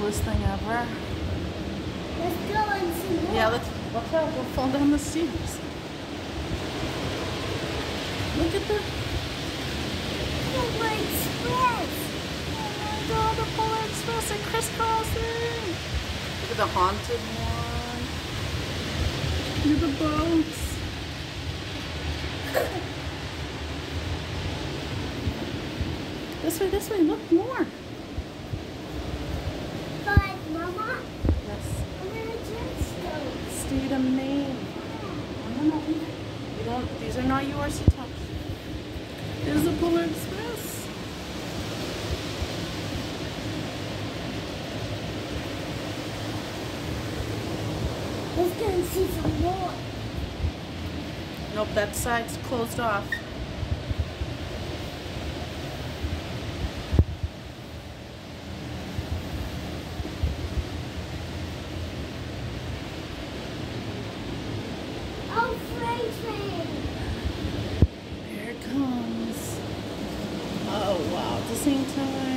coolest thing ever. Let's go and see more. Yeah, let's watch out, we'll fall down the stairs. Look at the Polar Express. oh, the Polar Express and crisscrossing. Look at the haunted one. Look at the boats. This way, look more. But, Mama, Yes. I'm in a gemstone. State of Maine. No. You don't, these are not yours to touch. There's the Polar Express. Let's go and see some more. Nope, that side's closed off. Oh, freight train. Here it comes. Oh wow, at the same time.